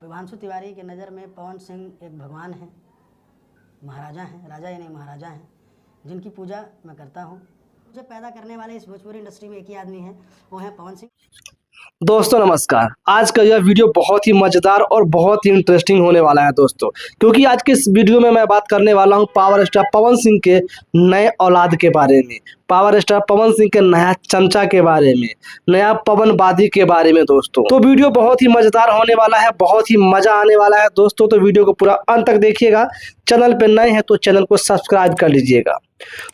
विभांशु तिवारी की नज़र में पवन सिंह एक भगवान हैं, महाराजा हैं, राजा ही नहीं महाराजा हैं, जिनकी पूजा मैं करता हूँ। मुझे पैदा करने वाले इस भोजपुरी इंडस्ट्री में एक ही आदमी है, वो है पवन सिंह। दोस्तों नमस्कार। आज का यह वीडियो बहुत ही मज़ेदार और बहुत ही इंटरेस्टिंग होने वाला है दोस्तों, क्योंकि आज के इस वीडियो में मैं बात करने वाला हूं पावर स्टार पवन सिंह के नए औलाद के बारे में, पावर स्टार पवन सिंह के नया चमचा के बारे में, नया पवनवादी के बारे में दोस्तों। तो वीडियो बहुत ही मज़ेदार होने वाला है, बहुत ही मज़ा आने वाला है दोस्तों। तो वीडियो को पूरा अंत तक देखिएगा। चैनल पर नए हैं तो चैनल को सब्सक्राइब कर लीजिएगा।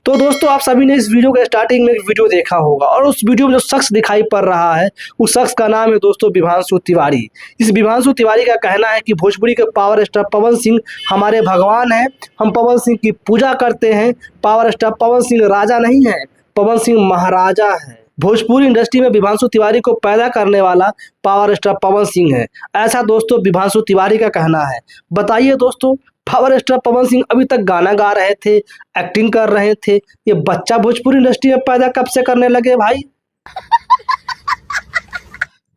तो दोस्तों आप सभी ने इस वीडियो के स्टार्टिंग में एक वीडियो देखा होगा, और उस वीडियो में जो शख्स दिखाई पड़ रहा है उस शख्स का नाम है दोस्तों विभांशु तिवारी। इस विभांशु तिवारी का कहना है कि भोजपुरी के पावर स्टार पवन सिंह हमारे भगवान हैं, हम पवन सिंह की पूजा करते हैं। पावर स्टार पवन सिंह राजा नहीं है, पवन सिंह महाराजा है। भोजपुरी इंडस्ट्री में विभांशु तिवारी को पैदा करने वाला पावर स्टार पवन सिंह है, ऐसा दोस्तों विभांशु तिवारी का कहना है। बताइए दोस्तों, पावर स्टार पवन सिंह अभी तक गाना गा रहे थे, एक्टिंग कर रहे थे, ये बच्चा भोजपुरी इंडस्ट्री में पैदा कब से करने लगे भाई?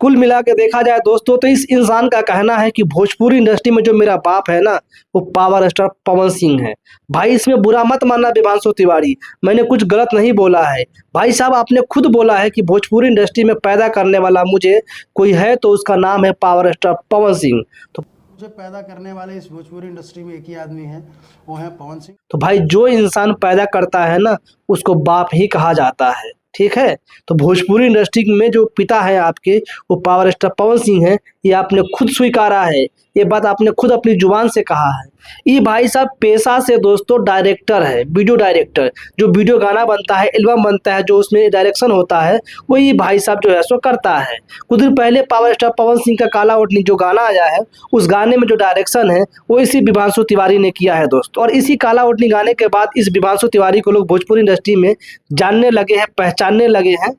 कुल मिला के देखा जाए दोस्तों तो इस इंसान का कहना है कि भोजपुरी इंडस्ट्री में जो मेरा बाप है ना, वो पावर स्टार पवन सिंह है। भाई इसमें बुरा मत मानना विभांशु तिवारी, मैंने कुछ गलत नहीं बोला है। भाई साहब आपने खुद बोला है कि भोजपुरी इंडस्ट्री में पैदा करने वाला मुझे कोई है तो उसका नाम है पावर स्टार पवन सिंह। तो मुझे पैदा करने वाले इस भोजपुरी इंडस्ट्री में एक ही आदमी है, वो है पवन सिंह। तो भाई जो इंसान पैदा करता है ना उसको बाप ही कहा जाता है, ठीक है। तो भोजपुरी इंडस्ट्री में जो पिता है आपके वो पावर स्टार पवन सिंह है, ये आपने खुद स्वीकारा है, ये बात आपने खुद अपनी जुबान से कहा है। ये भाई साहब पेशा से दोस्तों डायरेक्टर है, वीडियो डायरेक्टर। जो वीडियो गाना बनता है, एल्बम बनता है, जो उसमें डायरेक्शन होता है वो ये भाई साहब जो है सो करता है। कुछ दिन पहले पावर स्टार पवन सिंह का काला ओढ़नी जो गाना आया है, उस गाने में जो डायरेक्शन है वो इसी विभांशु तिवारी ने किया है दोस्तों। और इसी काला ओढ़नी गाने के बाद इस विभांशु तिवारी को लोग भोजपुरी इंडस्ट्री में जानने लगे हैं, पहचानने लगे हैं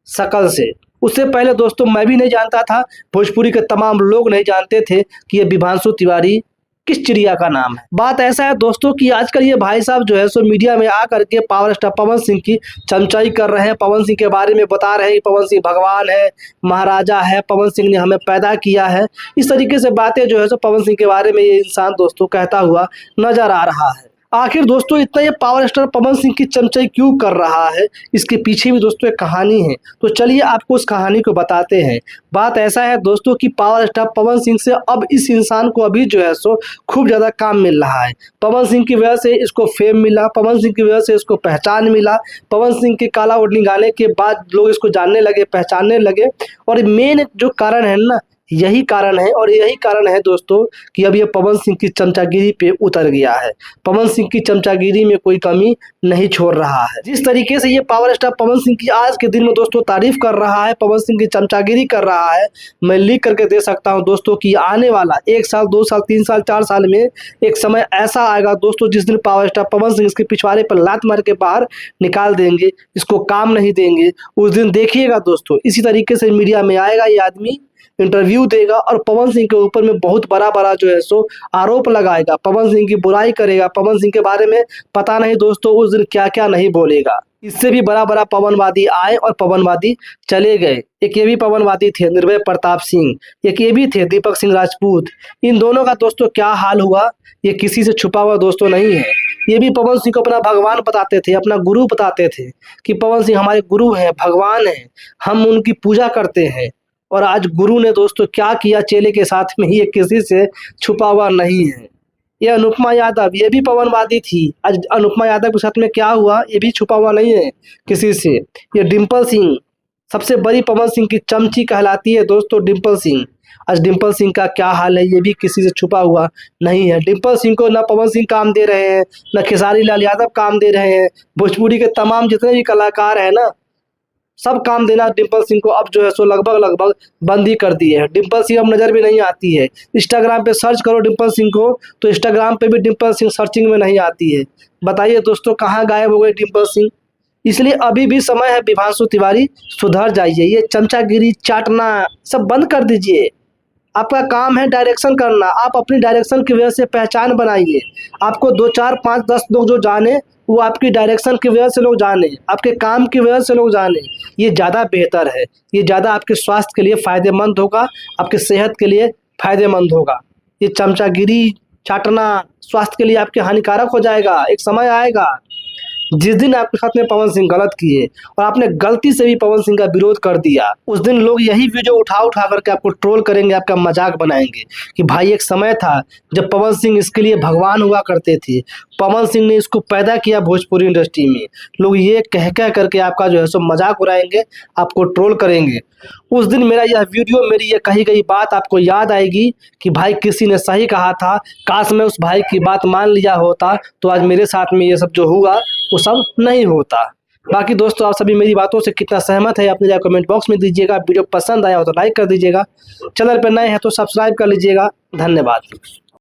शकल से। उससे पहले दोस्तों मैं भी नहीं जानता था, भोजपुरी के तमाम लोग नहीं जानते थे कि ये विभांशु तिवारी किस चिड़िया का नाम है। बात ऐसा है दोस्तों कि आजकल ये भाई साहब जो है सो मीडिया में आ करके पावर स्टार पवन सिंह की चमचाई कर रहे हैं, पवन सिंह के बारे में बता रहे हैं कि पवन सिंह भगवान है, महाराजा है, पवन सिंह ने हमें पैदा किया है। इस तरीके से बातें जो है सो पवन सिंह के बारे में ये इंसान दोस्तों कहता हुआ नजर आ रहा है। आखिर दोस्तों इतना ये पावर स्टार पवन सिंह की चमचाई क्यों कर रहा है, इसके पीछे भी दोस्तों एक कहानी है। तो चलिए आपको उस कहानी को बताते हैं। बात ऐसा है दोस्तों कि पावर स्टार पवन सिंह से अब इस इंसान को अभी जो है सो खूब ज़्यादा काम मिल रहा है। पवन सिंह की वजह से इसको फेम मिला, पवन सिंह की वजह से इसको पहचान मिला। पवन सिंह के काला ओढ़नी गाने के बाद लोग इसको जानने लगे, पहचानने लगे। और मेन जो कारण है ना, यही कारण है, और यही कारण है दोस्तों कि अब ये पवन सिंह की चमचागिरी पे उतर गया है। पवन सिंह की चमचागिरी में कोई कमी नहीं छोड़ रहा है। जिस तरीके से ये पावर स्टार पवन सिंह की आज के दिन में दोस्तों तारीफ कर रहा है, पवन सिंह की चमचागिरी कर रहा है, मैं लिख करके दे सकता हूं दोस्तों कि आने वाला 1 साल 2 साल 3 साल 4 साल में एक समय ऐसा आएगा दोस्तों जिस दिन पावर स्टार पवन सिंह इसके पिछवाड़े पर लात मार के बाहर निकाल देंगे, इसको काम नहीं देंगे। उस दिन देखिएगा दोस्तों इसी तरीके से मीडिया में आएगा ये आदमी, इंटरव्यू देगा और पवन सिंह के ऊपर में बहुत बड़ा बड़ा जो है सो आरोप लगाएगा, पवन सिंह की बुराई करेगा, पवन सिंह के बारे में पता नहीं दोस्तों उस दिन क्या क्या नहीं बोलेगा। इससे भी बड़ा बड़ा पवनवादी आए और पवनवादी चले गए। एक ये भी पवनवादी थे निर्भय प्रताप सिंह, एक ये भी थे दीपक सिंह राजपूत। इन दोनों का दोस्तों क्या हाल हुआ ये किसी से छुपा हुआ दोस्तों नहीं है। ये भी पवन सिंह को अपना भगवान बताते थे, अपना गुरु बताते थे कि पवन सिंह हमारे गुरु हैं, भगवान हैं, हम उनकी पूजा करते हैं। और आज गुरु ने दोस्तों क्या किया चेले के साथ में, ये किसी से छुपा हुआ नहीं है। ये अनुपमा यादव, ये भी पवनवादी थी, आज अनुपमा यादव के साथ में क्या हुआ ये भी छुपा हुआ नहीं है किसी से। ये डिम्पल सिंह सबसे बड़ी पवन सिंह की चमची कहलाती है दोस्तों, डिम्पल सिंह। आज डिम्पल सिंह का क्या हाल है ये भी किसी से छुपा हुआ नहीं है। डिम्पल सिंह को ना पवन सिंह काम दे रहे हैं, ना खेसारी लाल यादव काम दे रहे हैं। भोजपुरी के तमाम जितने भी कलाकार हैं ना, सब काम देना डिम्पल सिंह को अब जो है सो लगभग बंद ही कर दिए है। डिम्पल सिंह अब नज़र भी नहीं आती है। इंस्टाग्राम पे सर्च करो डिम्पल सिंह को तो इंस्टाग्राम पे भी डिम्पल सिंह सर्चिंग में नहीं आती है। बताइए दोस्तों कहाँ गायब हो गए डिम्पल सिंह। इसलिए अभी भी समय है विभांशु तिवारी, सुधर जाइए, ये चमचागिरी चाटना सब बंद कर दीजिए। आपका काम है डायरेक्शन करना, आप अपनी डायरेक्शन की वजह से पहचान बनाइए। आपको 2 4 5 10 लोग जो जाने वो आपकी डायरेक्शन की वजह से लोग जाने, आपके काम की वजह से लोग जाने, ये ज़्यादा बेहतर है, ये ज़्यादा आपके स्वास्थ्य के लिए फ़ायदेमंद होगा, आपके सेहत के लिए फायदेमंद होगा। ये चमचागिरी चाटना स्वास्थ्य के लिए आपके हानिकारक हो जाएगा। एक समय आएगा जिस दिन आपके साथ में पवन सिंह गलत किए और आपने गलती से भी पवन सिंह का विरोध कर दिया, उस दिन लोग यही वीडियो उठा उठा करके आपको ट्रोल करेंगे, आपका मजाक बनाएंगे कि भाई एक समय था जब पवन सिंह इसके लिए भगवान हुआ करते थे, पवन सिंह ने इसको पैदा किया भोजपुरी इंडस्ट्री में। लोग ये कह कह करके आपका जो है सो मजाक उड़ाएंगे, आपको ट्रोल करेंगे। उस दिन मेरा यह वीडियो, मेरी ये कही गई बात आपको याद आएगी कि भाई किसी ने सही कहा था, काश मैं उस भाई की बात मान लिया होता तो आज मेरे साथ में ये सब जो हुआ वो सब नहीं होता। बाकी दोस्तों, आप सभी मेरी बातों से कितना सहमत है अपने कमेंट बॉक्स में दीजिएगा। वीडियो पसंद आया हो तो लाइक कर दीजिएगा, चैनल पर नए हैं तो सब्सक्राइब कर लीजिएगा। धन्यवाद।